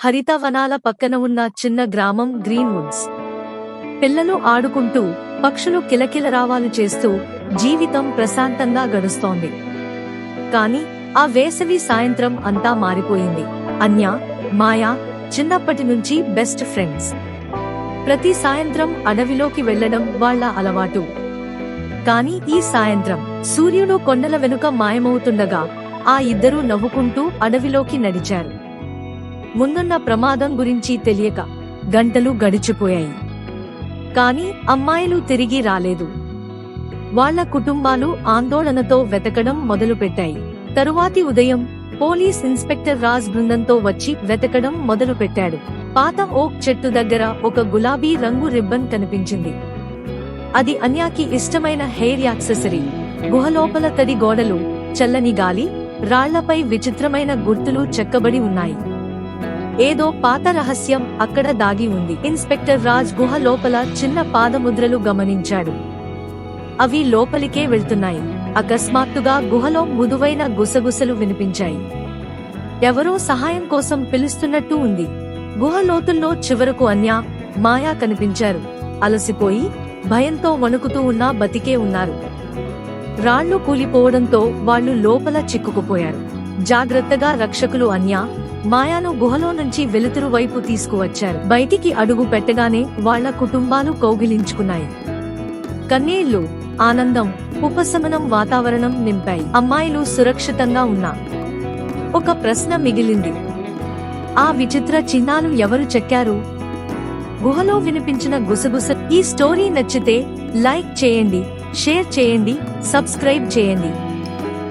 హరితవనాల పక్కన ఉన్న చిన్న గ్రామం గ్రీన్వుడ్స్. పిల్లలు ఆడుకుంటూ, పక్షులు కిలకిలరావాలు చేస్తూ జీవితం ప్రశాంతంగా గడుస్తోంది. కాని ఆ వేసవి సాయంత్రం అంతా మారిపోయింది. అన్య, మాయా చిన్నప్పటి నుంచి బెస్ట్ ఫ్రెండ్స్. ప్రతి సాయంత్రం అడవిలోకి వెళ్లడం వాళ్ల అలవాటు. కాని ఈ సాయంత్రం సూర్యుడు కొండల వెనుక మాయమవుతుండగా ఆ ఇద్దరూ నవ్వుకుంటూ అడవిలోకి నడిచారు. ముందున్న ప్రమాదం గురించి తెలియక గంటలు గడిచిపోయాయి. కాని అమ్మాయిలు తిరిగి రాలేదు. వాళ్ల కుటుంబాలు ఆందోళనతో వెతకడం మొదలుపెట్టాయి. తరువాతి ఉదయం పోలీస్ ఇన్స్పెక్టర్ రాజ్ బృందంతో వచ్చి వెతకడం మొదలుపెట్టాడు. పాత ఓక్ చెట్టు దగ్గర ఒక గులాబీ రంగు రిబ్బన్ కనిపించింది. అది అన్యాకి ఇష్టమైన హెయిర్ యాక్సెసరీ. గుహలోపల తడి గోడలు, చల్లని గాలి, రాళ్లపై విచిత్రమైన గుర్తులు చెక్కబడి ఉన్నాయి. ఏదో పాత రహస్యం అక్కడ దాగి ఉంది. ఇన్స్పెక్టర్ రాజ్ గుహ లోపల చిన్న పాదముద్రలు గమనించాడు. అవి లోపలికే వెళ్తున్నాయి. అకస్మాత్తుగా గుహలో మృదువైన గుసగుసలు వినిపించాయి. ఎవరో సహాయం కోసం పిలుస్తున్నట్టు ఉంది. గుహ లోతుల్లో చివరకు అన్య, మాయా కనిపించారు. అలసిపోయి, భయంతో వణుకుతూ ఉన్నా బతికే ఉన్నారు. రాళ్లు కూలిపోవడంతో వాళ్లు లోపల చిక్కుకుపోయారు. జాగ్రత్తగా రక్షకులు అన్య, మాయాను గుహలో నుంచి వెలుతురు వైపు తీసుకువచ్చారు. బయటికి అడుగు పెట్టగానే వాళ్ల కుటుంబాలు కౌగిలించుకున్నాయి. కన్నీళ్లు, ఆనందం, ఉపశమనం వాతావరణం నింపాయి. అమ్మాయిలు సురక్షితంగా ఉన్నా ఒక ప్రశ్న మిగిలింది. ఆ విచిత్ర చిహ్నాలు ఎవరు చెక్కారు? గుహలో వినిపించిన గుసగుస. ఈ స్టోరీ నచ్చితే లైక్ చేయండి, షేర్ చేయండి, సబ్స్క్రైబ్ చేయండి.